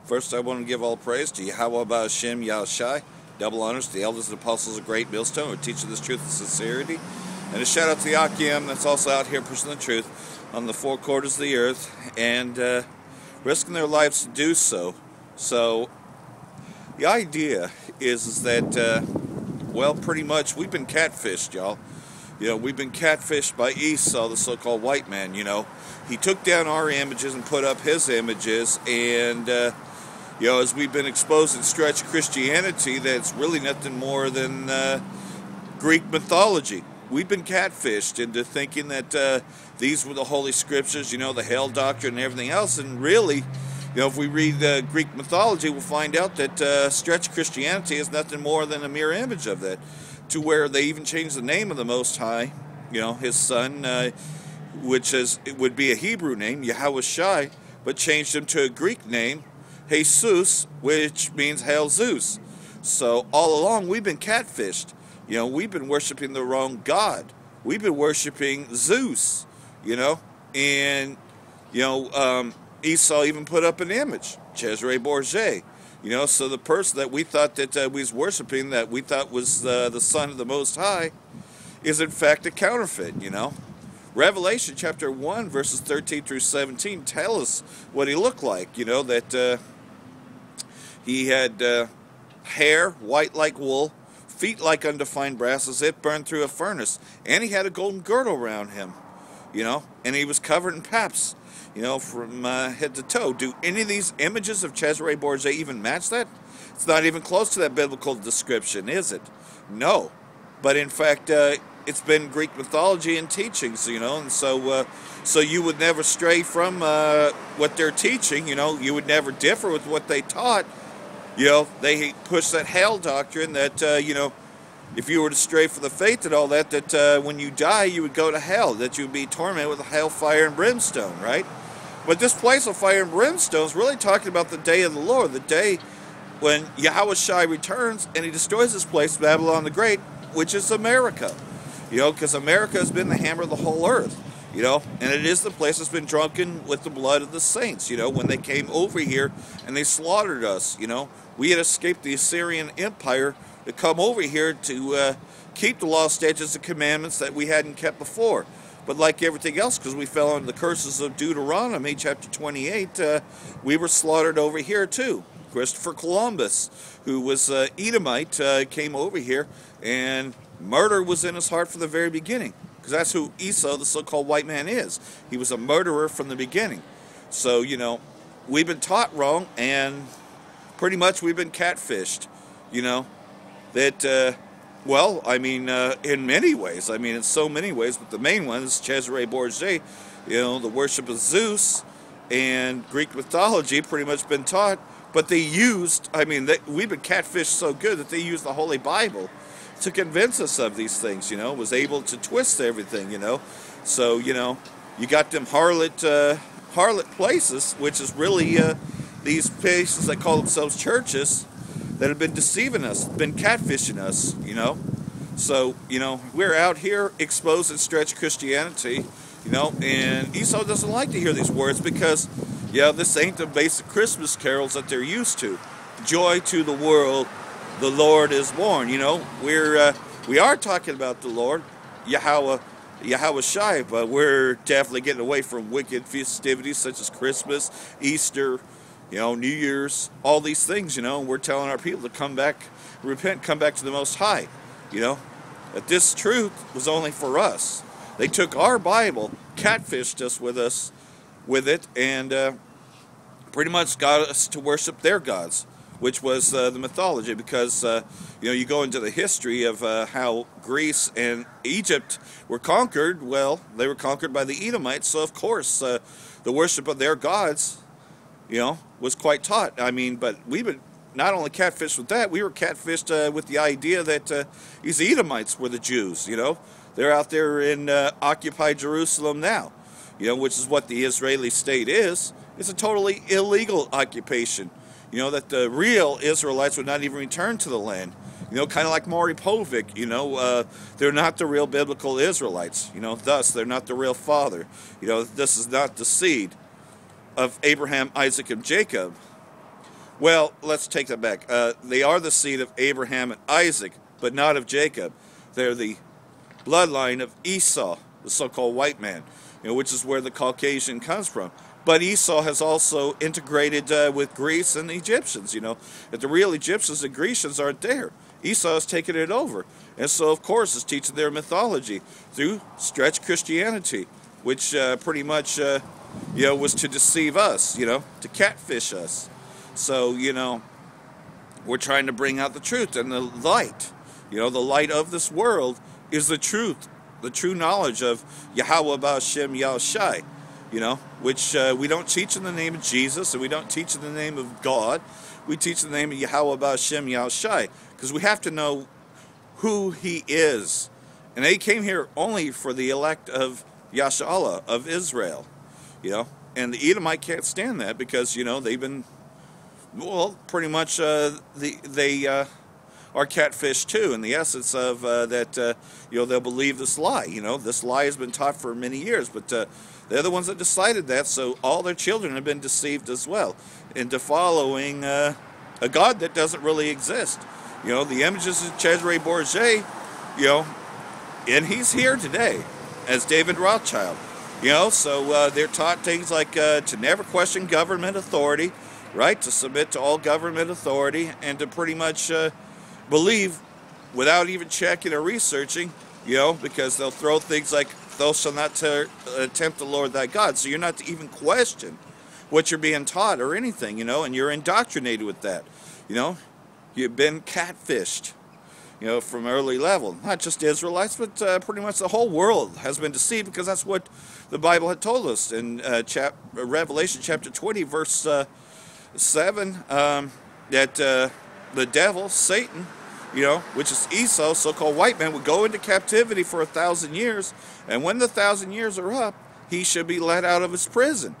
First, I want to give all praise to Yahweh Ba'Hashem Yahushai. Double honors to the elders and apostles of Great Millstone who are teaching this truth with sincerity. And a shout out to the Akim that's also out here pushing the truth on the four quarters of the earth and risking their lives to do so. So, the idea is that, well, pretty much we've been catfished, y'all. You know, we've been catfished by Esau, the so-called white man, you know. He took down our images and put up his images, and, you know, as we've been exposed in stretch Christianity, that's really nothing more than Greek mythology. We've been catfished into thinking that these were the Holy Scriptures, you know, the hell doctrine and everything else, and really, you know, if we read Greek mythology, we'll find out that stretch Christianity is nothing more than a mirror image of that, to where they even changed the name of the Most High, you know, his son, which it would be a Hebrew name, Yahushai, but changed him to a Greek name, Jesus, which means Hail Zeus. So all along, we've been catfished. You know, we've been worshiping the wrong God. We've been worshiping Zeus, you know, and, you know, Esau even put up an image, Cesare Borgia, you know, so the person that we thought that we was worshiping, that we thought was the son of the Most High, is in fact a counterfeit, you know. Revelation chapter 1, verses 13 through 17 tell us what he looked like, you know, that he had hair white like wool, feet like undefined brass as if burned through a furnace, and he had a golden girdle around him, you know, and he was covered in paps, you know, from head to toe. Do any of these images of Cesare Borgia even match that? It's not even close to that biblical description, is it? No. But in fact, it's been Greek mythology and teachings, you know, and so you would never stray from what they're teaching, you know, you would never differ with what they taught. You know, they push that hell doctrine that, you know, if you were to stray from the faith and all that, that when you die, you would go to hell, that you would be tormented with hellfire and brimstone, right? But this place of fire and brimstone is really talking about the day of the Lord, the day when Yahushai returns and he destroys this place, Babylon the Great, which is America. You know, because America has been the hammer of the whole earth, you know, and it is the place that's been drunken with the blood of the saints, you know, when they came over here and they slaughtered us, you know. We had escaped the Assyrian Empire to come over here to keep the law, statutes, and commandments that we hadn't kept before. But like everything else, because we fell under the curses of Deuteronomy chapter 28, we were slaughtered over here too. Christopher Columbus, who was Edomite, came over here, and murder was in his heart from the very beginning, because that's who Esau, the so-called white man, is. He was a murderer from the beginning. So, you know, we've been taught wrong, and pretty much we've been catfished, you know, that, well, I mean, in many ways. I mean, in so many ways, but the main one is Cesare Borgia, you know, the worship of Zeus, and Greek mythology pretty much been taught, but they used, I mean, we've been catfished so good that they used the Holy Bible to convince us of these things, you know, was able to twist everything, you know. So, you know, you got them harlot places, which is really these places that call themselves churches that have been deceiving us, been catfishing us, you know. So, you know, we're out here exposed and stretch Christianity, you know, and Esau doesn't like to hear these words because, yeah, this ain't the basic Christmas carols that they're used to. Joy to the world, the Lord is born, you know. We are talking about the Lord, Yahushai, but we're definitely getting away from wicked festivities such as Christmas, Easter, you know, New Year's, all these things, you know. And we're telling our people to come back, repent, come back to the Most High, you know. That this truth was only for us. They took our Bible, catfished us with it, and pretty much got us to worship their gods, which was the mythology, because, you know, you go into the history of how Greece and Egypt were conquered. Well, they were conquered by the Edomites, so of course the worship of their gods, you know, was quite taught. I mean, but we would not only catfished with that, we were catfished with the idea that these Edomites were the Jews, you know. They're out there in occupied Jerusalem now, you know, which is what the Israeli state is. It's a totally illegal occupation. You know, that the real Israelites would not even return to the land. You know, kind of like Maury Povich, you know, they're not the real biblical Israelites. You know, thus, they're not the real father. You know, this is not the seed of Abraham, Isaac, and Jacob. Well, let's take that back. They are the seed of Abraham and Isaac, but not of Jacob. They're the bloodline of Esau, the so-called white man, which is where the Caucasian comes from. But Esau has also integrated with Greece and the Egyptians. That the real Egyptians and Grecians aren't there. Esau has taken it over, and so of course is teaching their mythology through stretch Christianity, which pretty much was to deceive us, to catfish us. So we're trying to bring out the truth and the light. The light of this world is the truth, the true knowledge of Yahweh Ba'Shem Yahushai, which we don't teach in the name of Jesus, and we don't teach in the name of God. We teach in the name of Yahweh Ba'Shem Yahushai, because we have to know who he is. And he came here only for the elect of Yashala, of Israel, and the Edomite can't stand that because, they've been, well, pretty much they are catfished too, in the essence of that, they'll believe this lie. This lie has been taught for many years, but they're the ones that decided that, so all their children have been deceived as well into following a God that doesn't really exist. The images of Cesare Borgia, and he's here today as David Rothschild. So they're taught things like to never question government authority, right? To submit to all government authority, and to pretty much believe without even checking or researching, because they'll throw things like, thou shalt not tempt the Lord thy God. So you're not to even question what you're being taught or anything, and you're indoctrinated with that. You've been catfished, from early level. Not just Israelites, but pretty much the whole world has been deceived, because that's what the Bible had told us in Revelation chapter 20, verse 7, that the devil, Satan, which is Esau, so-called white man, would go into captivity for 1,000 years, and when the 1,000 years are up, he should be let out of his prison.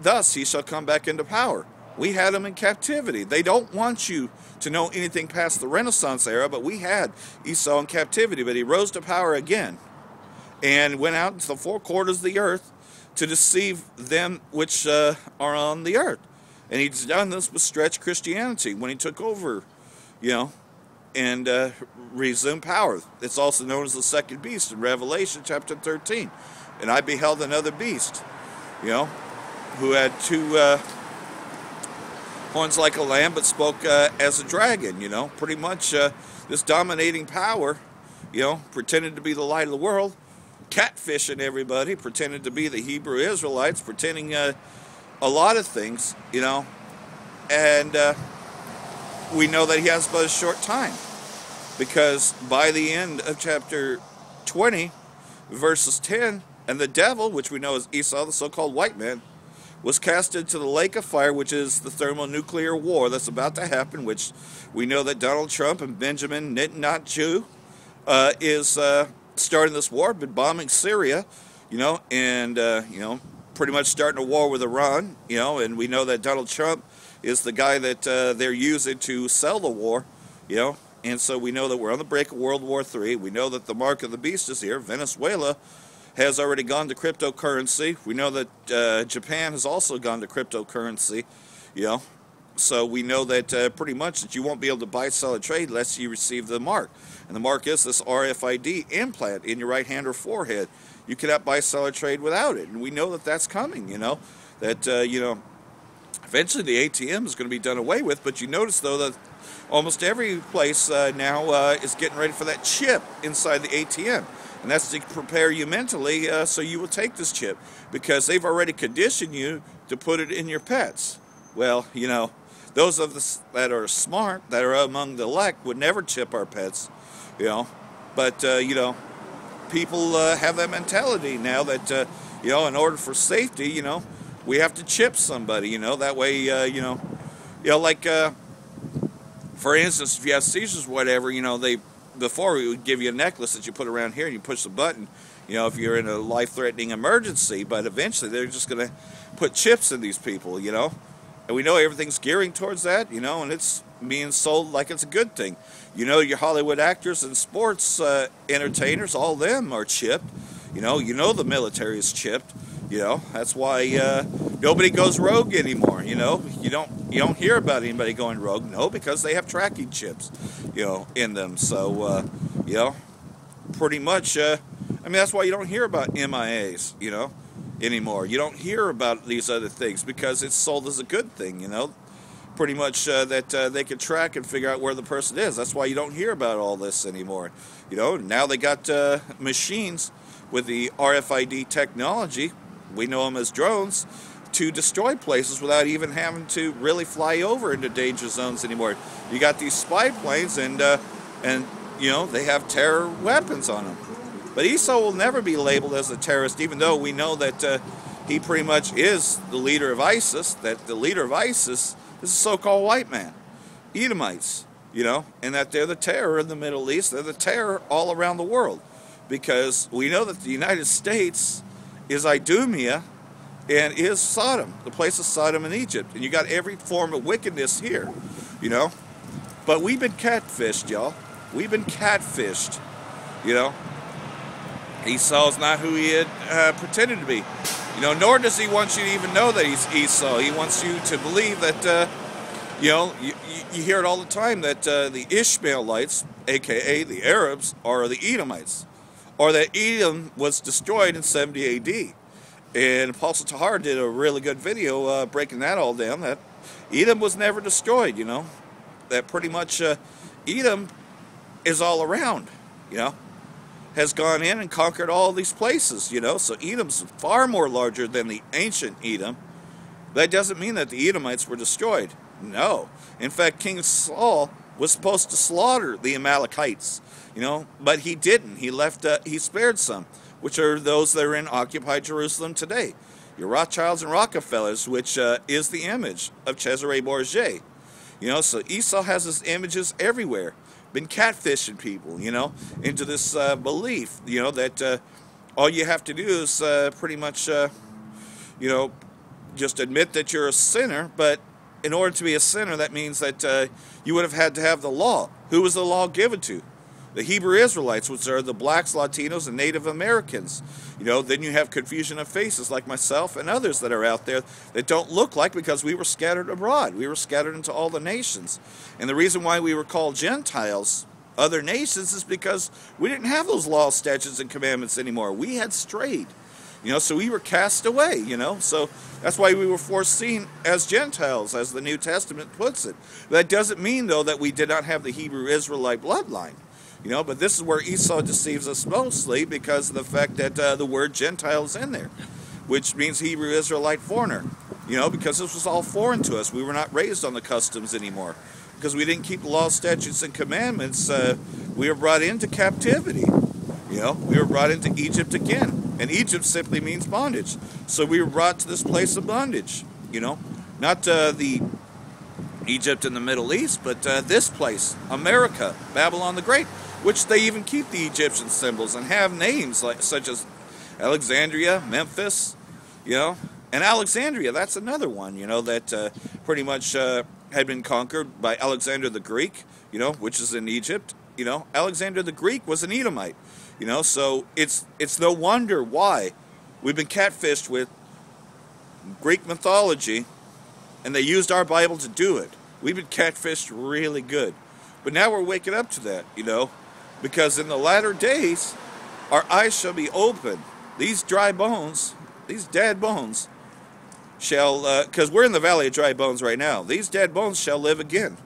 Thus, he shall come back into power. We had him in captivity. They don't want you to know anything past the Renaissance era, but we had Esau in captivity, but he rose to power again and went out into the four quarters of the earth to deceive them which are on the earth. And he's done this with stretch Christianity when he took over, and resumed power. It's also known as the second beast in Revelation chapter 13. And I beheld another beast, who had two horns like a lamb, but spoke as a dragon, pretty much this dominating power, pretended to be the light of the world, catfishing everybody, pretended to be the Hebrew Israelites, pretending a lot of things, and we know that he has but a short time, because by the end of chapter 20, verses 10, and the devil, which we know as Esau, the so-called white man, was cast into the lake of fire, which is the thermonuclear war that's about to happen, which we know that Donald Trump and Benjamin Netanyahu is starting this war, been bombing Syria, and, pretty much starting a war with Iran, and we know that Donald Trump is the guy that they're using to sell the war, and so we know that we're on the brink of World War III. We know that the mark of the beast is here. Venezuela has already gone to cryptocurrency. We know that Japan has also gone to cryptocurrency, so we know that pretty much that you won't be able to buy, sell, or trade unless you receive the mark. And the mark is this RFID implant in your right hand or forehead. You cannot buy, sell, or trade without it. And we know that that's coming, that, eventually the ATM is going to be done away with. But you notice, though, that almost every place now is getting ready for that chip inside the ATM. And that's to prepare you mentally so you will take this chip, because they've already conditioned you to put it in your pets. Well, those of us that are smart, that are among the elect, would never chip our pets, But, people have that mentality now that, in order for safety, we have to chip somebody, that way, like, for instance, if you have seizures, whatever, before we would give you a necklace that you put around here and you push the button, if you're in a life-threatening emergency, but eventually they're just going to put chips in these people, and we know everything's gearing towards that, and it's being sold like it's a good thing. Your Hollywood actors and sports entertainers, all of them are chipped, the military is chipped, that's why nobody goes rogue anymore, you don't You don't hear about anybody going rogue. No, because they have tracking chips, in them. So, pretty much, I mean, that's why you don't hear about MIAs, anymore. You don't hear about these other things because it's sold as a good thing, pretty much that they can track and figure out where the person is. That's why you don't hear about all this anymore. Now they got machines with the RFID technology, we know them as drones, to destroy places without even having to really fly over into danger zones anymore. You got these spy planes, and they have terror weapons on them. But Esau will never be labeled as a terrorist, even though we know that he pretty much is the leader of ISIS, that the leader of ISIS is a so-called white man, Edomites, and that they're the terror in the Middle East. They're the terror all around the world, because we know that the United States is Idumea and is Sodom, the place of Sodom in Egypt. And you got every form of wickedness here, But we've been catfished, y'all. We've been catfished, Esau's not who he had pretended to be, nor does he want you to even know that he's Esau. He wants you to believe that, you hear it all the time, that the Ishmaelites, a.k.a. the Arabs, are the Edomites, or that Edom was destroyed in 70 A.D., and Apostle Tahar did a really good video breaking that all down, that Edom was never destroyed, that pretty much Edom is all around, has gone in and conquered all these places, so Edom's far more larger than the ancient Edom. That doesn't mean that the Edomites were destroyed. No. In fact, King Saul was supposed to slaughter the Amalekites, but he didn't. He left, he spared some, which are those that are in occupied Jerusalem today. Your Rothschilds and Rockefellers, which is the image of Cesare Borgia. So Esau has his images everywhere. Been catfishing people, into this belief, that all you have to do is pretty much, just admit that you're a sinner. But in order to be a sinner, that means that you would have had to have the law. Who was the law given to? The Hebrew Israelites, which are the blacks, Latinos, and Native Americans. Then you have confusion of faces like myself and others that are out there that don't look like, because we were scattered abroad. We were scattered into all the nations. And the reason why we were called Gentiles, other nations, is because we didn't have those laws, statutes, and commandments anymore. We had strayed. So we were cast away, So that's why we were foreseen as Gentiles, as the New Testament puts it. That doesn't mean, though, that we did not have the Hebrew Israelite bloodline. But this is where Esau deceives us mostly, because of the fact that the word Gentile is in there, which means Hebrew Israelite foreigner, because this was all foreign to us. We were not raised on the customs anymore, because we didn't keep the laws, statutes, and commandments. We were brought into captivity. We were brought into Egypt again, and Egypt simply means bondage. So we were brought to this place of bondage, not the Egypt in the Middle East, but this place, America, Babylon the Great, which they even keep the Egyptian symbols and have names such as Alexandria, Memphis, and Alexandria, that's another one, that pretty much had been conquered by Alexander the Greek, which is in Egypt. Alexander the Greek was an Edomite, so it's no wonder why we've been catfished with Greek mythology, and they used our Bible to do it. We've been catfished really good. But now we're waking up to that, because in the latter days, our eyes shall be open. These dry bones, these dead bones, shall, because we're in the valley of dry bones right now, these dead bones shall live again.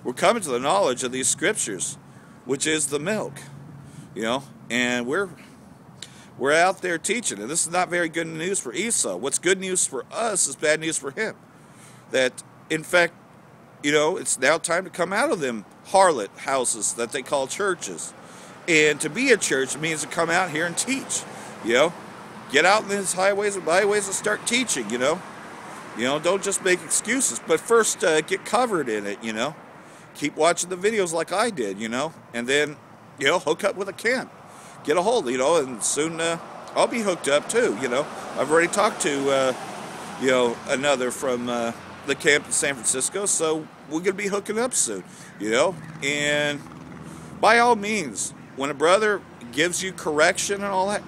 We're coming to the knowledge of these scriptures, which is the milk, and we're out there teaching. And this is not very good news for Esau. What's good news for us is bad news for him. That, in fact, it's now time to come out of them harlot houses that they call churches. And to be a church means to come out here and teach, Get out in these highways and byways and start teaching, Don't just make excuses, but first get covered in it, Keep watching the videos like I did, And then, hook up with a camp. Get a hold, and soon I'll be hooked up too, I've already talked to, another from the camp in San Francisco, so we're going to be hooking up soon, And by all means, when a brother gives you correction and all that,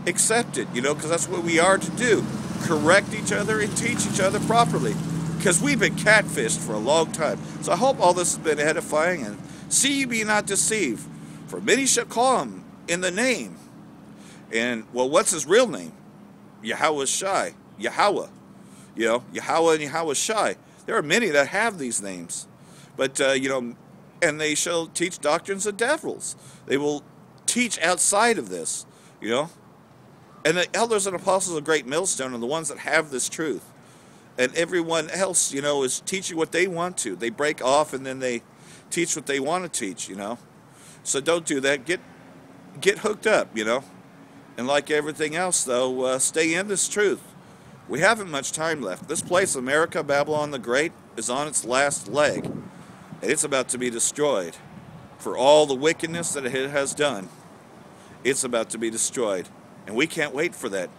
accept it, because that's what we are to do. Correct each other and teach each other properly. because we've been catfished for a long time. So I hope all this has been edifying, and see ye be not deceived, for many shall call him in the name. And, well, what's his real name? Yahweh Shai. Yahweh. You know, Yahweh and Yahweh Shai. There are many that have these names. But, you know, and they shall teach doctrines of devils. They will teach outside of this, you know. And the elders and apostles of Great Millstone are the ones that have this truth. And everyone else, you know, is teaching what they want to. They break off and then they teach what they want to teach, you know. So don't do that. Get hooked up, you know. And like everything else, though, stay in this truth. We haven't much time left. This place, America, Babylon the Great, is on its last leg. And it's about to be destroyed. For all the wickedness that it has done, it's about to be destroyed. And we can't wait for that.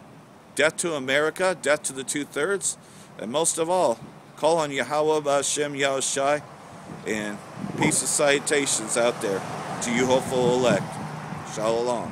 Death to America, death to the 2/3, and most of all, call on Yahweh B'Hashem Yahushai, and peace and salutations out there to you hopeful elect. Shalom.